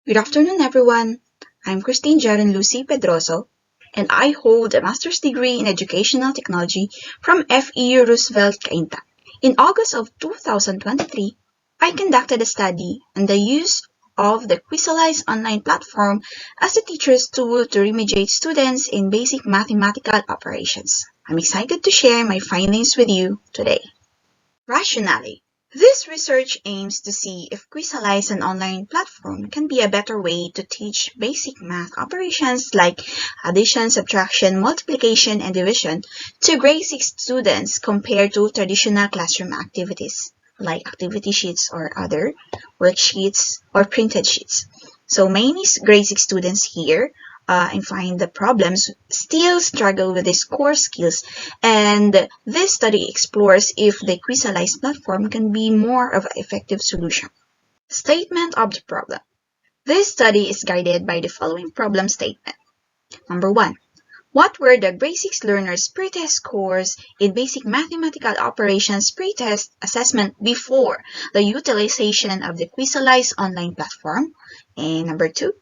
Good afternoon, everyone. I'm Christine Jerenlou Pedroso, and I hold a master's degree in educational technology from FEU Roosevelt Cainta. In August of 2023, I conducted a study on the use of the QUIZALIZE online platform as a teacher's tool to remediate students in basic mathematical operations. I'm excited to share my findings with you today. Rationale. This research aims to see if QUIZALIZE, an online platform, can be a better way to teach basic math operations like addition, subtraction, multiplication, and division to grade 6 students compared to traditional classroom activities like activity sheets or other worksheets or printed sheets. So many grade 6 students here and find the problems still struggle with these core skills, and this study explores if the QUIZALIZE platform can be more of an effective solution. Statement of the problem. This study is guided by the following problem statement. Number 1. What were the grade 6 learners' pre-test scores in basic mathematical operations pre-test assessment before the utilization of the QUIZALIZE online platform? And number 2.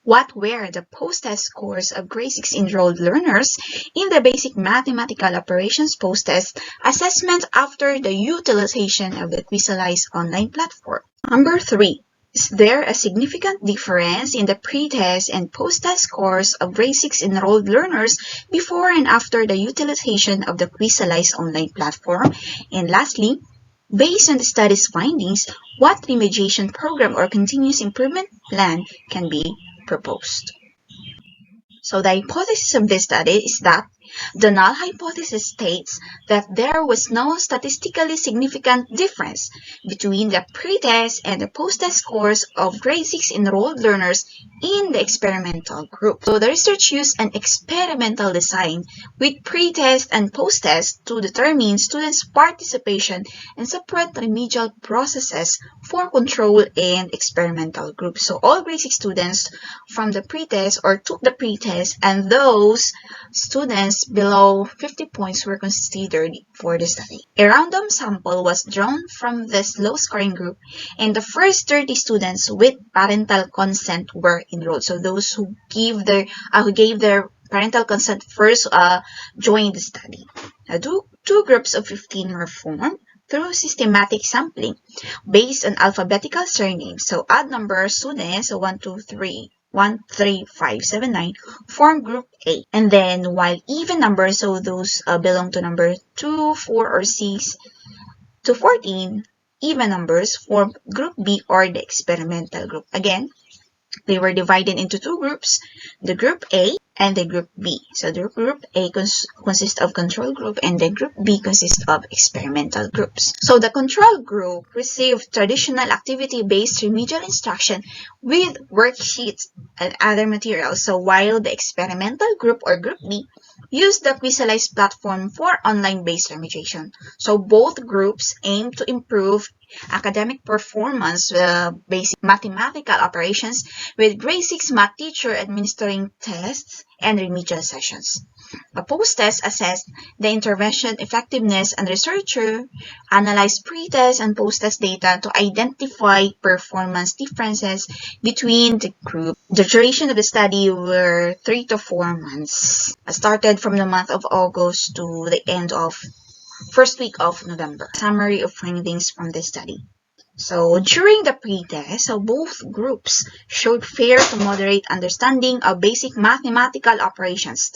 What were the post-test scores of grade 6 enrolled learners in the basic mathematical operations post-test assessment after the utilization of the QUIZALIZE online platform? Number 3. Is there a significant difference in the pre-test and post-test scores of grade 6 enrolled learners before and after the utilization of the QUIZALIZE online platform? And lastly, based on the study's findings, what remediation program or continuous improvement plan can be proposed? So the hypothesis of this study is that the null hypothesis states that there was no statistically significant difference between the pre-test and the post-test scores of grade 6 enrolled learners in the experimental group. So the research used an experimental design with pre-test and post-test to determine students' participation in separate remedial processes for control and experimental groups. So all grade 6 students from the pre-test or took the pre-test, and those students below 50 points were considered for the study. A random sample was drawn from this low-scoring group, and the first 30 students with parental consent were enrolled. So those who gave their parental consent first joined the study. Two groups of 15 were formed through systematic sampling based on alphabetical surnames. So odd number students, so 1, 2, 3, 1, 3, 5, 7, 9, form group A. And then while even numbers, so those belong to number 2, 4, or 6 to 14, even numbers form group B or the experimental group. Again, they were divided into two groups, the group A and the group B. So the group A consists of control group and the group B consists of experimental groups. So the control group received traditional activity-based remedial instruction with worksheets and other materials. So while the experimental group or group B used the QUIZALIZE platform for online-based remediation. So both groups aim to improve academic performance, basic mathematical operations, with grade 6 math teacher administering tests and remedial sessions. A post-test assessed the intervention effectiveness, and researcher analyzed pre-test and post-test data to identify performance differences between the group. The duration of the study were 3 to 4 months. Started from the month of August to the end of first week of November. Summary of findings from this study. So during the pre-test, so both groups showed fair to moderate understanding of basic mathematical operations.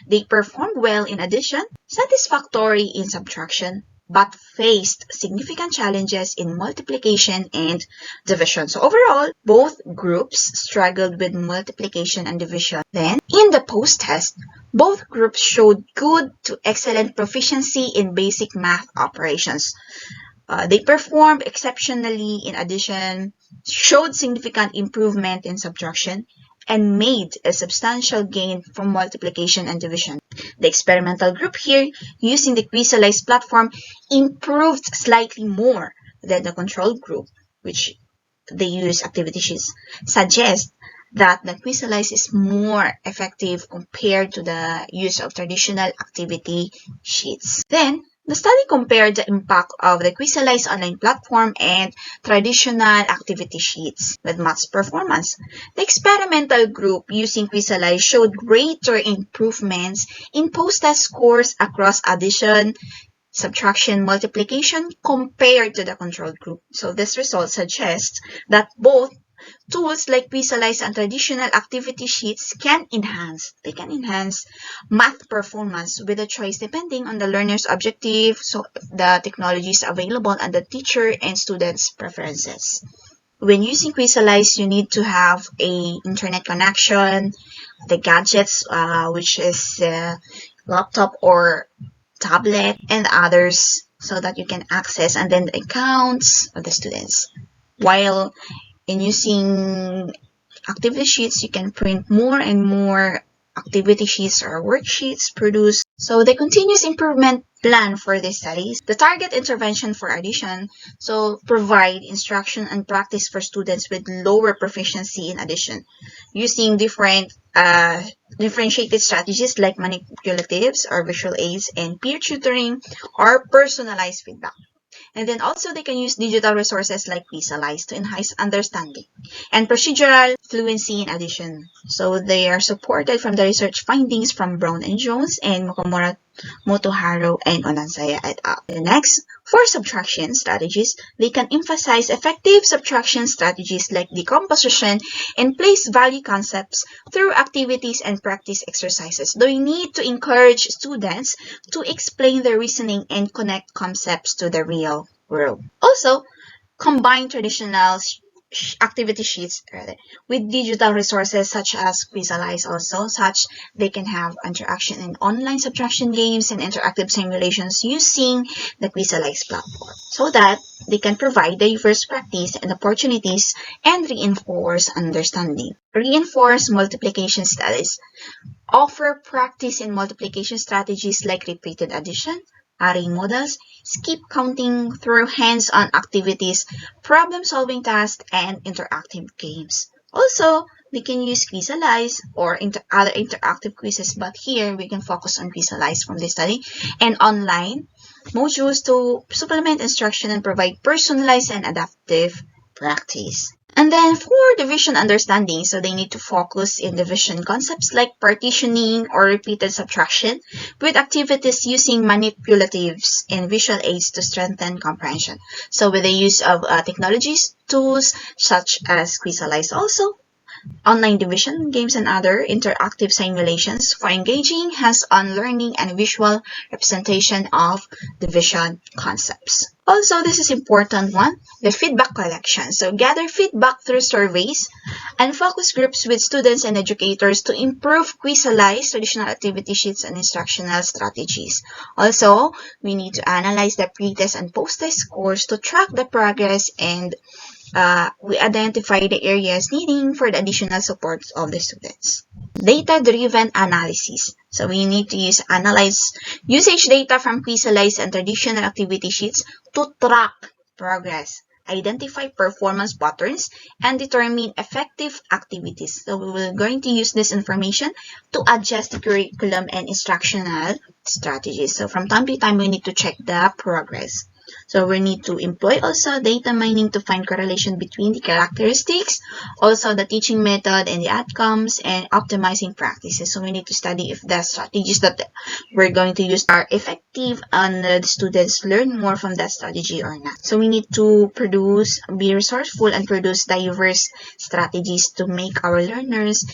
They performed well in addition, satisfactory in subtraction, but faced significant challenges in multiplication and division. So overall, both groups struggled with multiplication and division. Then, in the post-test, both groups showed good to excellent proficiency in basic math operations. They performed exceptionally in addition, showed significant improvement in subtraction, and made a substantial gain from multiplication and division. The experimental group here, using the QUIZALIZE platform, improved slightly more than the control group, which they use activity sheets, suggests that the QUIZALIZE is more effective compared to the use of traditional activity sheets. Then, The study compared the impact of the QUIZALIZE online platform and traditional activity sheets with maths performance. The experimental group using QUIZALIZE showed greater improvements in post-test scores across addition, subtraction, multiplication compared to the control group. So this result suggests that both tools like QUIZALIZE and traditional activity sheets can enhance math performance with a choice depending on the learner's objective, so the technologies available and the teacher and students' preferences. When using QUIZALIZE, you need to have a internet connection, the gadgets, which is laptop or tablet, and others, so that you can access, and then the accounts of the students. While in using activity sheets, you can print more and more activity sheets or worksheets produced. So the continuous improvement plan for this studies, the target intervention for addition, so provide instruction and practice for students with lower proficiency in addition, using different differentiated strategies like manipulatives or visual aids and peer tutoring or personalized feedback. And then also they can use digital resources like QUIZALIZE to enhance understanding and procedural fluency in addition. So they are supported from the research findings from Brown and Jones and Motomura, Motoharo, and Onansaya et al. Next, for subtraction strategies, they can emphasize effective subtraction strategies like decomposition and place value concepts through activities and practice exercises. They need to encourage students to explain their reasoning and connect concepts to the real world. Also, combine traditional activity sheets with digital resources such as QUIZALIZE also, such they can have interaction in online subtraction games and interactive simulations using the QUIZALIZE platform, so that they can provide diverse practice and opportunities and reinforce understanding. Reinforce multiplication studies. Offer practice in multiplication strategies like repeated addition, array models, skip counting through hands-on activities, problem-solving tasks, and interactive games. Also, we can use QUIZALIZE or other interactive quizzes, but here we can focus on QUIZALIZE from this study, and online modules to supplement instruction and provide personalized and adaptive practice. And then for division understanding, so they need to focus in division concepts like partitioning or repeated subtraction with activities using manipulatives and visual aids to strengthen comprehension. So with the use of technologies, tools such as QUIZALIZE also, online division games and other interactive simulations for engaging hands-on learning and visual representation of division concepts. Also, this is important one, the feedback collection. So gather feedback through surveys and focus groups with students and educators to improve QUIZALIZE traditional activity sheets and instructional strategies. Also, we need to analyze the pre-test and post-test scores to track the progress, and we identify the areas needing for the additional support of the students. Data-driven analysis. So we need to analyze usage data from QUIZALIZE and traditional activity sheets to track progress, identify performance patterns, and determine effective activities. So we will going to use this information to adjust the curriculum and instructional strategies. So from time to time, we need to check the progress. So we need to employ also data mining to find correlation between the characteristics, also the teaching method and the outcomes, and optimizing practices. So we need to study if the strategies that we're going to use are effective and the students learn more from that strategy or not. So we need to be resourceful and produce diverse strategies to make our learners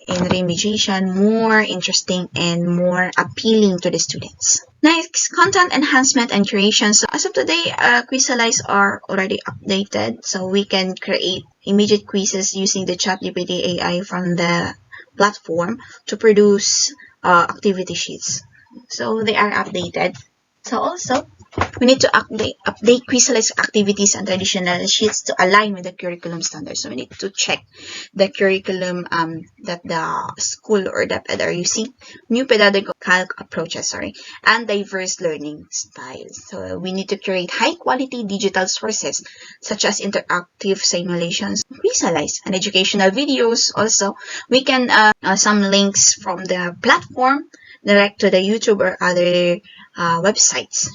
in remediation more interesting and more appealing to the students. Next, content enhancement and creation. So as of today, QUIZALIZE are already updated, so we can create immediate quizzes using the ChatGPT AI from the platform to produce activity sheets. So they are updated. So also, we need to update QUIZALIZE activities and traditional sheets to align with the curriculum standards. So we need to check the curriculum that the school or the PED are using, new pedagogical approaches, and diverse learning styles. So we need to create high-quality digital sources such as interactive simulations, QUIZALIZE, and educational videos. Also, we can some links from the platform direct to the YouTube or other websites.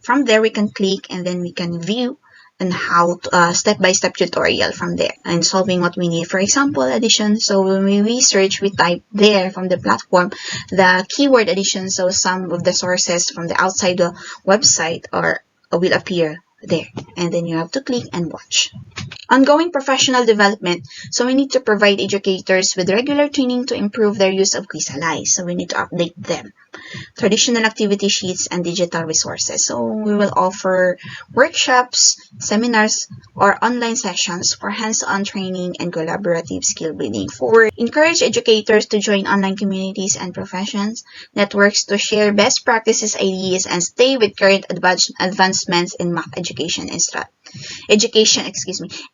From there we can click and then we can view and how to, step-by-step tutorial from there and solving what we need. For example, addition. So when we research, we type there from the platform the keyword addition. So some of the sources from the outside the website will appear there, and then you have to click and watch. Ongoing professional development. So we need to provide educators with regular training to improve their use of QUIZALIZE. So we need to update them. Traditional activity sheets and digital resources. So we will offer workshops, seminars, or online sessions for hands-on training and collaborative skill building. Encourage educators to join online communities and professions networks to share best practices, ideas, and stay with current advancements in math education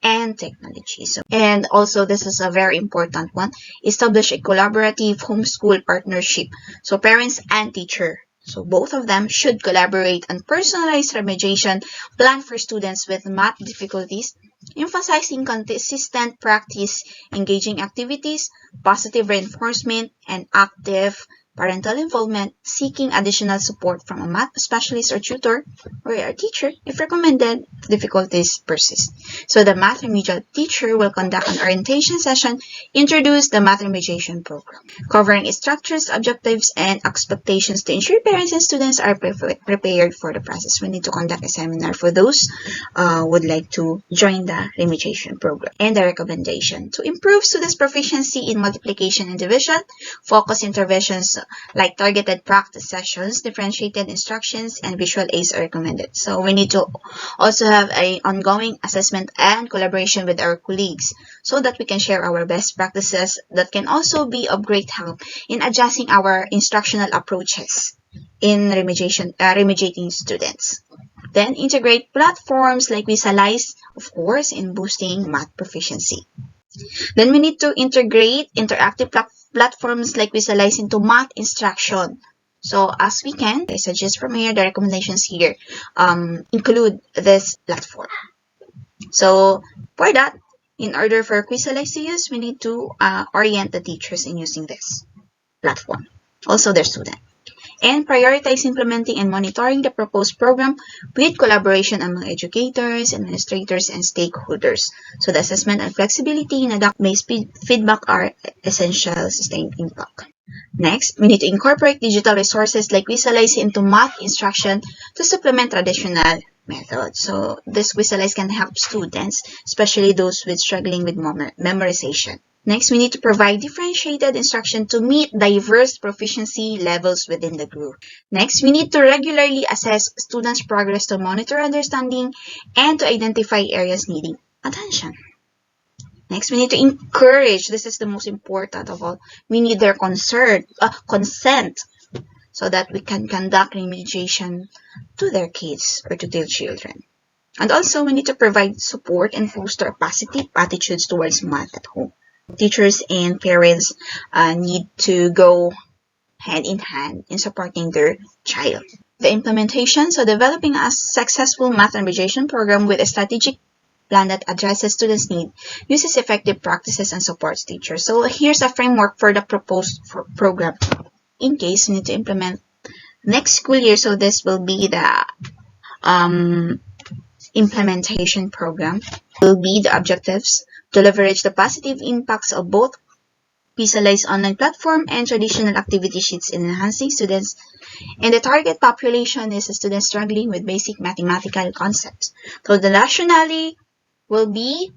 and technology. And also, this is a very important one. Establish a collaborative homeschool partnership. So parents and teacher. So both of them should collaborate on personalized remediation plan for students with math difficulties, emphasizing consistent practice, engaging activities, positive reinforcement, and active parental involvement, seeking additional support from a math specialist or tutor or a teacher if recommended difficulties persist. So the math remedial teacher will conduct an orientation session, introduce the math remediation program, covering its structures, objectives, and expectations to ensure parents and students are prepared for the process. We need to conduct a seminar for those who would like to join the remediation program. And the recommendation to improve students' proficiency in multiplication and division, focus interventions like targeted practice sessions, differentiated instructions, and visual aids are recommended. So we need to also have an ongoing assessment and collaboration with our colleagues so that we can share our best practices that can also be of great help in adjusting our instructional approaches in remediating students. Then integrate platforms like QUIZALIZE, of course, in boosting math proficiency. Then we need to integrate interactive platforms like QUIZALIZE into math instruction. So as we can, I suggest from here, the recommendations here include this platform. So for that, in order for QUIZALIZE to use, we need to orient the teachers in using this platform, also their students. And prioritize implementing and monitoring the proposed program with collaboration among educators, administrators, and stakeholders. So the assessment and flexibility in adapt-based feedback are essential to sustain impact. Next, we need to incorporate digital resources like QUIZALIZE into math instruction to supplement traditional methods. So this QUIZALIZE can help students, especially those struggling with memorization. Next, we need to provide differentiated instruction to meet diverse proficiency levels within the group. Next, we need to regularly assess students' progress to monitor understanding and to identify areas needing attention. Next, we need to encourage, this is the most important of all, we need their consent so that we can conduct remediation to their kids or to their children. And also, we need to provide support and foster positive attitudes towards math at home. Teachers and parents need to go hand in hand in supporting their child. The implementation, so developing a successful math remediation program with a strategic plan that addresses students' needs, uses effective practices, and supports teachers. So here's a framework for the proposed program. In case we need to implement next school year, so this will be the implementation program. Will be the objectives to leverage the positive impacts of both QUIZALIZE online platform and traditional activity sheets in enhancing students. And the target population is students struggling with basic mathematical concepts. So the nationally will be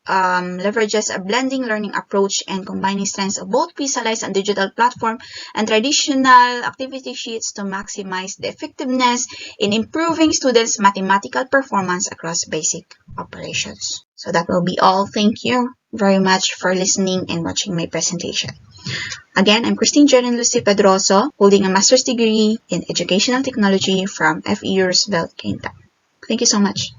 leverages a blending learning approach and combining strengths of both QUIZALIZE and digital platform and traditional activity sheets to maximize the effectiveness in improving students' mathematical performance across basic operations. So that will be all. Thank you very much for listening and watching my presentation. Again, I'm Jerenlou Pedroso, holding a master's degree in educational technology from FEU Roosevelt Cainta. Thank you so much.